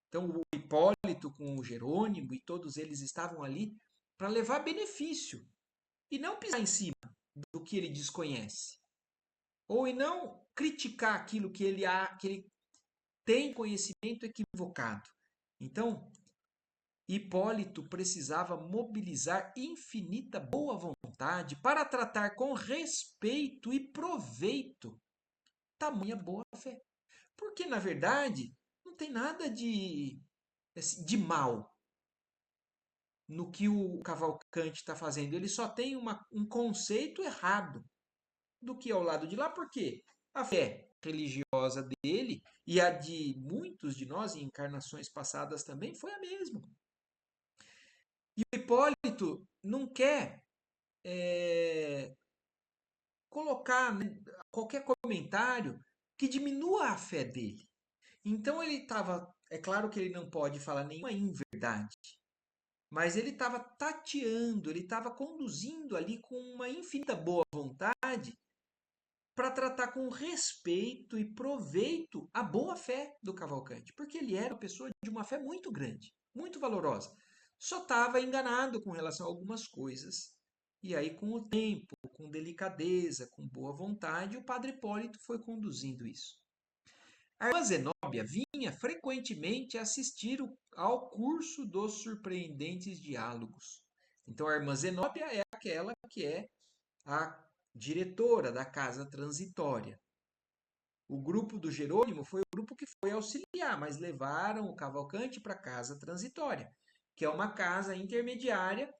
Então, o Hipólito com o Jerônimo e todos eles estavam ali para levar benefício e não pisar em cima do que ele desconhece. Ou e não criticar aquilo que ele tem conhecimento equivocado. Então, Hipólito precisava mobilizar infinita boa vontade para tratar com respeito e proveito tamanha boa fé. Porque, na verdade, não tem nada de mal no que o Cavalcante está fazendo. Ele só tem um conceito errado do que é o lado de lá, porque a fé religiosa dele e a de muitos de nós em encarnações passadas também foi a mesma. E o Hipólito não quer colocar, né, qualquer comentário que diminua a fé dele. Então ele estava, é claro que ele não pode falar nenhuma inverdade, mas ele estava tateando, ele estava conduzindo ali com uma infinita boa vontade para tratar com respeito e proveito a boa fé do Cavalcante, porque ele era uma pessoa de uma fé muito grande, muito valorosa. Só estava enganado com relação a algumas coisas. E aí, com o tempo, com delicadeza, com boa vontade, o padre Hipólito foi conduzindo isso. A irmã Zenóbia vinha frequentemente assistir ao curso dos surpreendentes diálogos. Então, a irmã Zenóbia é aquela que é a diretora da casa transitória. O grupo do Jerônimo foi o grupo que foi auxiliar, mas levaram o Cavalcante para a casa transitória, que é uma casa intermediária,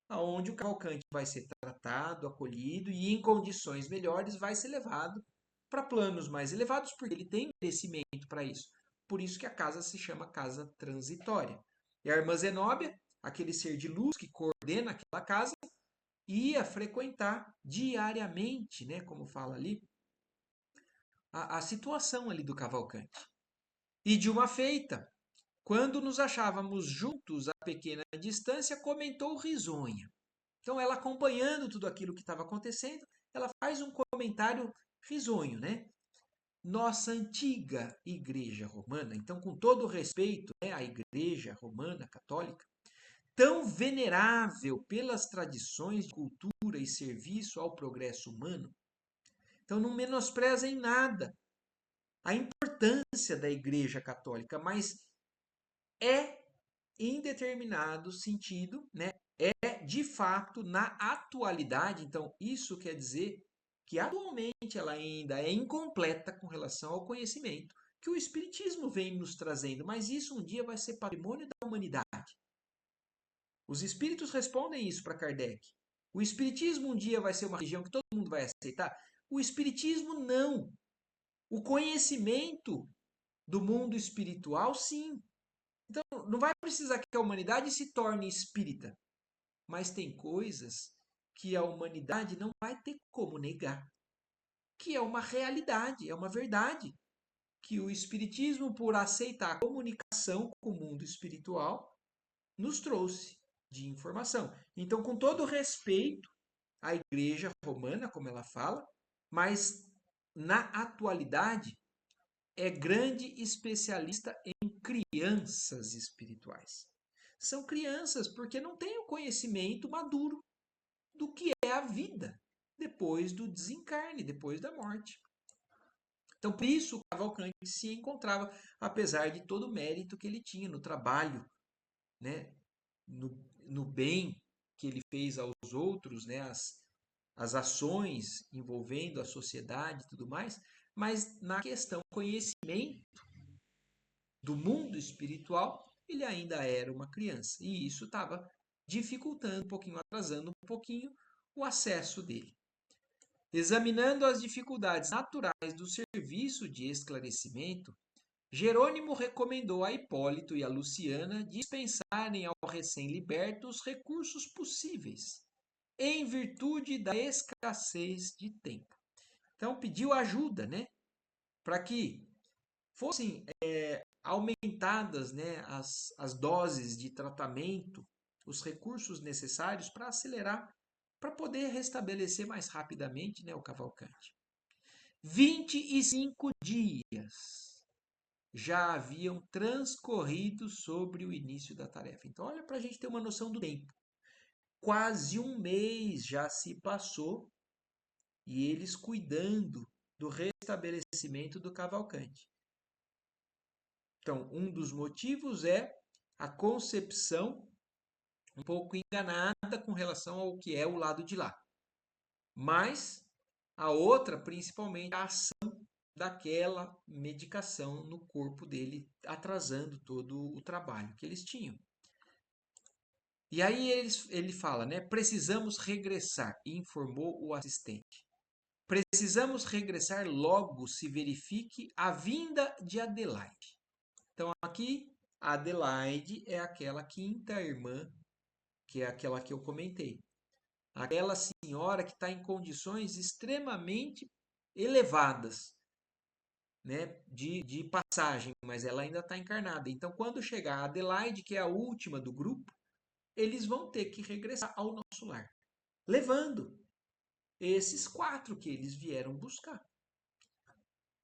onde o Cavalcante vai ser tratado, acolhido e, em condições melhores, vai ser levado para planos mais elevados, porque ele tem merecimento para isso. Por isso que a casa se chama casa transitória. E a irmã Zenóbia, aquele ser de luz que coordena aquela casa, ia frequentar diariamente, né, como fala ali, a situação ali do Cavalcante. E de uma feita, quando nos achávamos juntos a pequena distância, comentou risonha. Então, ela acompanhando tudo aquilo que estava acontecendo, ela faz um comentário risonho, né? Nossa antiga Igreja Romana, então, com todo o respeito, né, à Igreja Romana Católica, tão venerável pelas tradições de cultura e serviço ao progresso humano, então não menospreza em nada a importância da Igreja Católica, mas é, em determinado sentido, né, é de fato na atualidade. Então, isso quer dizer que atualmente ela ainda é incompleta com relação ao conhecimento que o Espiritismo vem nos trazendo, mas isso um dia vai ser patrimônio da humanidade. Os espíritos respondem isso para Kardec. O Espiritismo um dia vai ser uma religião que todo mundo vai aceitar? O Espiritismo não. O conhecimento do mundo espiritual, sim. Então, não vai precisar que a humanidade se torne espírita, mas tem coisas que a humanidade não vai ter como negar, que é uma realidade, é uma verdade, que o espiritismo, por aceitar a comunicação com o mundo espiritual, nos trouxe de informação. Então, com todo respeito à Igreja Romana, como ela fala, mas na atualidade é grande especialista em crianças espirituais. São crianças porque não têm o conhecimento maduro do que é a vida depois do desencarne, depois da morte. Então, por isso, o Cavalcante se encontrava, apesar de todo o mérito que ele tinha no trabalho, né, no, no bem que ele fez aos outros, né, as ações envolvendo a sociedade e tudo mais, mas na questão conhecimento do mundo espiritual, ele ainda era uma criança. E isso estava dificultando um pouquinho, atrasando um pouquinho o acesso dele. Examinando as dificuldades naturais do serviço de esclarecimento, Jerônimo recomendou a Hipólito e a Luciana dispensarem ao recém-liberto os recursos possíveis, em virtude da escassez de tempo. Então pediu ajuda, né, para que fossem aumentadas, né, as doses de tratamento, os recursos necessários para acelerar, para poder restabelecer mais rapidamente, né, o Cavalcante. 25 dias já haviam transcorrido sobre o início da tarefa. Então, olha para a gente ter uma noção do tempo. Quase um mês já se passou e eles cuidando do restabelecimento do Cavalcante. Então, um dos motivos é a concepção um pouco enganada com relação ao que é o lado de lá. Mas a outra, principalmente, a ação daquela medicação no corpo dele, atrasando todo o trabalho que eles tinham. E aí ele fala, né? Precisamos regressar, informou o assistente. Precisamos regressar logo se verifique a vinda de Adelaide. Então aqui, a Adelaide é aquela quinta irmã, que é aquela que eu comentei. Aquela senhora que está em condições extremamente elevadas, né, de passagem, mas ela ainda está encarnada. Então, quando chegar a Adelaide, que é a última do grupo, eles vão ter que regressar ao nosso lar, levando esses 4 que eles vieram buscar.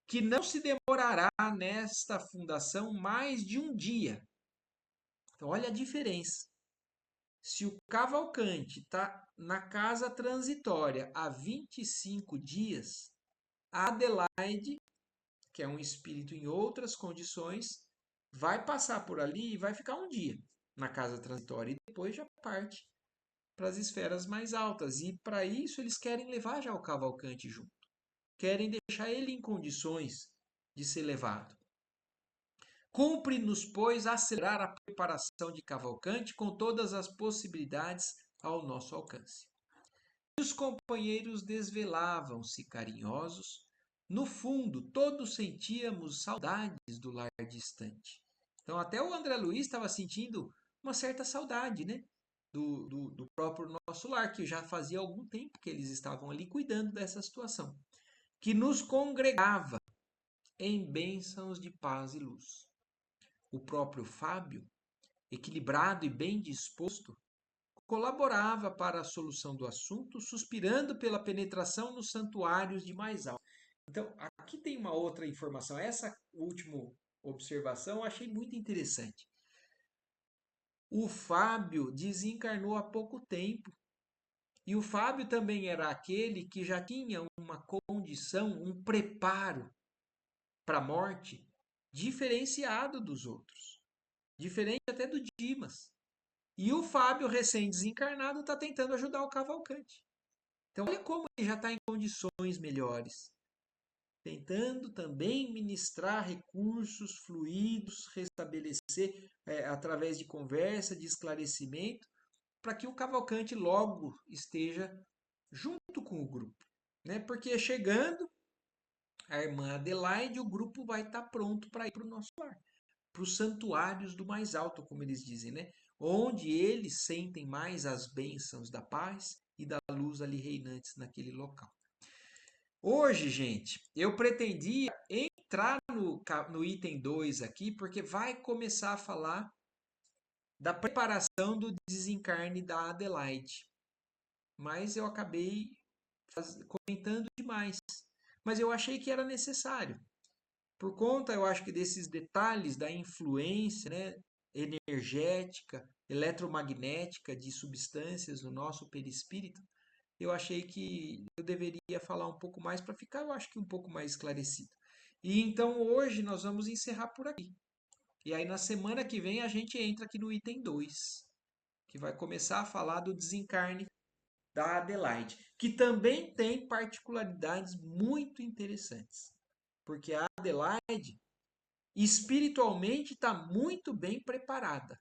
Que não se demorará nesta fundação mais de um dia. Então, olha a diferença. Se o Cavalcante está na casa transitória há 25 dias, a Adelaide, que é um espírito em outras condições, vai passar por ali e vai ficar um dia na casa transitória e depois já parte para as esferas mais altas. E para isso eles querem levar já o Cavalcante junto. Querem deixar ele em condições de ser levado. Cumpre-nos, pois, acelerar a preparação de Cavalcante com todas as possibilidades ao nosso alcance. E os companheiros desvelavam-se carinhosos. No fundo, todos sentíamos saudades do lar distante. Então, até o André Luiz estava sentindo uma certa saudade, né? Do próprio nosso lar, que já fazia algum tempo que eles estavam ali cuidando dessa situação. Que nos congregava em bênçãos de paz e luz. O próprio Fábio, equilibrado e bem disposto, colaborava para a solução do assunto, suspirando pela penetração nos santuários de mais alto. Então, aqui tem uma outra informação. Essa última observação eu achei muito interessante. O Fábio desencarnou há pouco tempo. E o Fábio também era aquele que já tinha uma condição, um preparo para a morte diferenciado dos outros. Diferente até do Dimas. E o Fábio, recém-desencarnado, está tentando ajudar o Cavalcante. Então, olha como ele já está em condições melhores. Tentando também ministrar recursos fluidos, restabelecer através de conversa, de esclarecimento, para que o Cavalcante logo esteja junto com o grupo. Né? Porque chegando a irmã Adelaide, o grupo vai estar pronto para ir para o nosso lar. Para os santuários do mais alto, como eles dizem, né? Onde eles sentem mais as bênçãos da paz e da luz ali reinantes naquele local. Hoje, gente, eu pretendia entrar no item 2 aqui, porque vai começar a falar da preparação do desencarne da Adelaide. Mas eu acabei comentando demais. Mas eu achei que era necessário. Por conta, eu acho que desses detalhes da influência, né, energética, eletromagnética de substâncias no nosso perispírito, eu achei que eu deveria falar um pouco mais para ficar, eu acho que um pouco mais esclarecido. E então hoje nós vamos encerrar por aqui. E aí na semana que vem a gente entra aqui no item 2, que vai começar a falar do desencarne da Adelaide, que também tem particularidades muito interessantes. Porque a Adelaide espiritualmente está muito bem preparada.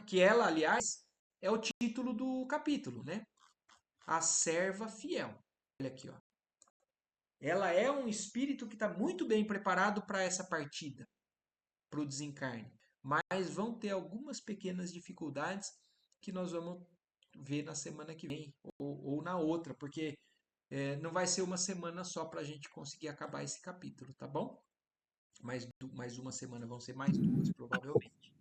Que ela, aliás, é o título do capítulo, né? A serva fiel. Olha aqui, ó. Ela é um espírito que está muito bem preparado para essa partida, para o desencarne. Mas vão ter algumas pequenas dificuldades que nós vamos ver na semana que vem ou na outra, porque não vai ser uma semana só para a gente conseguir acabar esse capítulo, tá bom? Mais uma semana, vão ser mais 2, provavelmente.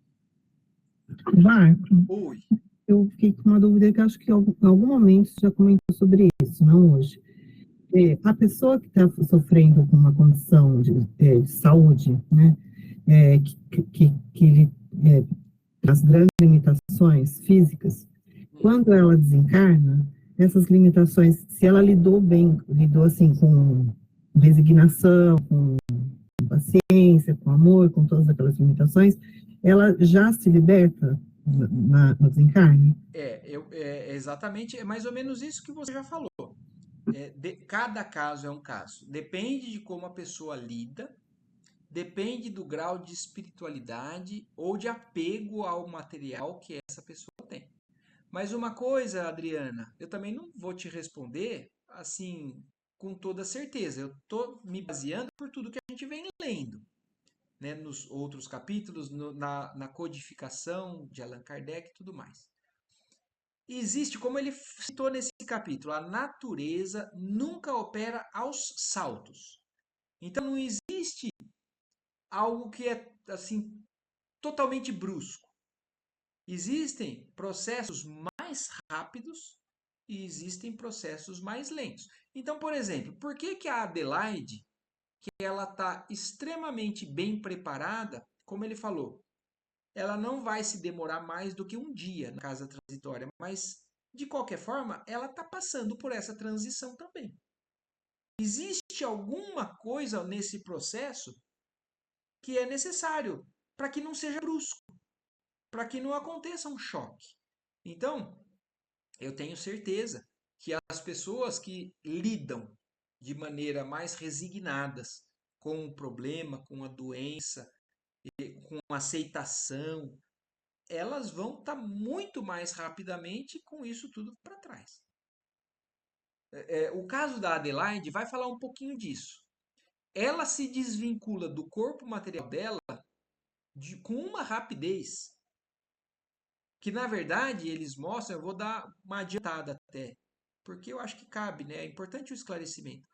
Marco, Oi. eu fiquei com uma dúvida que acho que em algum momento você já comentou sobre isso, não hoje. A pessoa que está sofrendo com uma condição de saúde, né, que ele as grandes limitações físicas, quando ela desencarna, essas limitações, se ela lidou assim com resignação, com paciência, com amor, com todas aquelas limitações, ela já se liberta no desencarne? Exatamente, é mais ou menos isso que você já falou. Cada caso é um caso. Depende de como a pessoa lida, depende do grau de espiritualidade ou de apego ao material que essa pessoa tem. Mas uma coisa, Adriana, eu também não vou te responder assim com toda certeza. Eu estou me baseando por tudo que a gente vem lendo, né, nos outros capítulos, na codificação de Allan Kardec e tudo mais. Existe, como ele citou nesse capítulo, a natureza nunca opera aos saltos. Então não existe algo que é assim totalmente brusco. Existem processos mais rápidos e existem processos mais lentos. Então, por exemplo, por que a Adelaide, que ela está extremamente bem preparada, como ele falou, ela não vai se demorar mais do que um dia na casa transitória, mas de qualquer forma, ela está passando por essa transição também. Existe alguma coisa nesse processo que é necessário para que não seja brusco, para que não aconteça um choque. Então, eu tenho certeza que as pessoas que lidam de maneira mais resignadas com o problema, com a doença, com a aceitação, elas vão estar muito mais rapidamente com isso tudo para trás. O caso da Adelaide vai falar um pouquinho disso. Ela se desvincula do corpo material dela com uma rapidez que, na verdade, eles mostram. Eu vou dar uma adiantada até, porque eu acho que cabe, né? É importante o esclarecimento.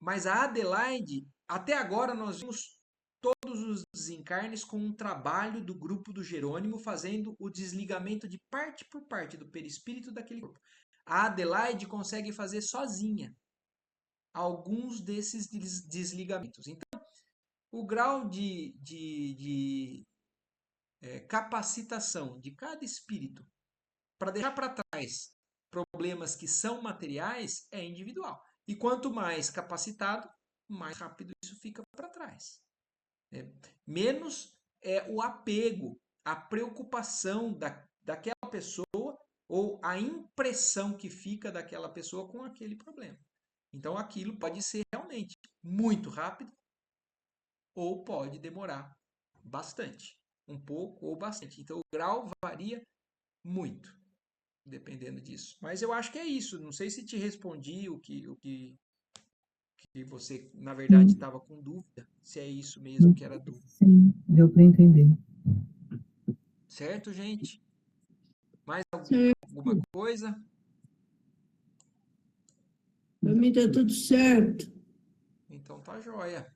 Mas a Adelaide, até agora, nós vimos todos os desencarnes com um trabalho do grupo do Jerônimo fazendo o desligamento de parte por parte do perispírito daquele corpo. A Adelaide consegue fazer sozinha alguns desses desligamentos. Então, o grau de capacitação de cada espírito para deixar para trás problemas que são materiais é individual. E quanto mais capacitado, mais rápido isso fica para trás. Menos o apego, a preocupação daquela pessoa ou a impressão que fica daquela pessoa com aquele problema. Então aquilo pode ser realmente muito rápido ou pode demorar bastante, um pouco ou bastante. Então o grau varia muito, dependendo disso. Mas eu acho que é isso. Não sei se te respondi que você, na verdade, Sim, estava com dúvida, se é isso mesmo que era dúvida. sim, deu para entender. Certo, gente? Mais alguma Certo. coisa? Para mim está tudo certo, Então tá joia.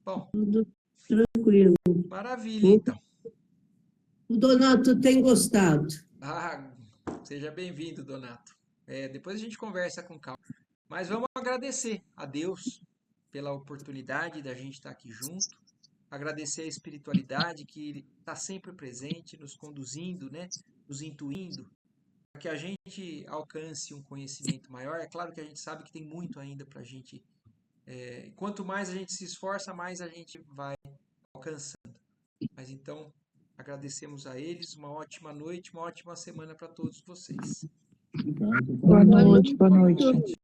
Bom, tudo tranquilo. maravilha então. O Donato tem gostado. Ah, seja bem-vindo, Donato. Depois a gente conversa com calma. Mas vamos agradecer a Deus pela oportunidade da gente estar aqui junto. Agradecer a espiritualidade que está sempre presente, nos conduzindo, né? Nos intuindo, para que a gente alcance um conhecimento maior. É claro que a gente sabe que tem muito ainda para a gente. Quanto mais a gente se esforça, mais a gente vai alcançando. Mas então, agradecemos a eles. Uma ótima noite, uma ótima semana para todos vocês. Boa noite. Boa noite, gente.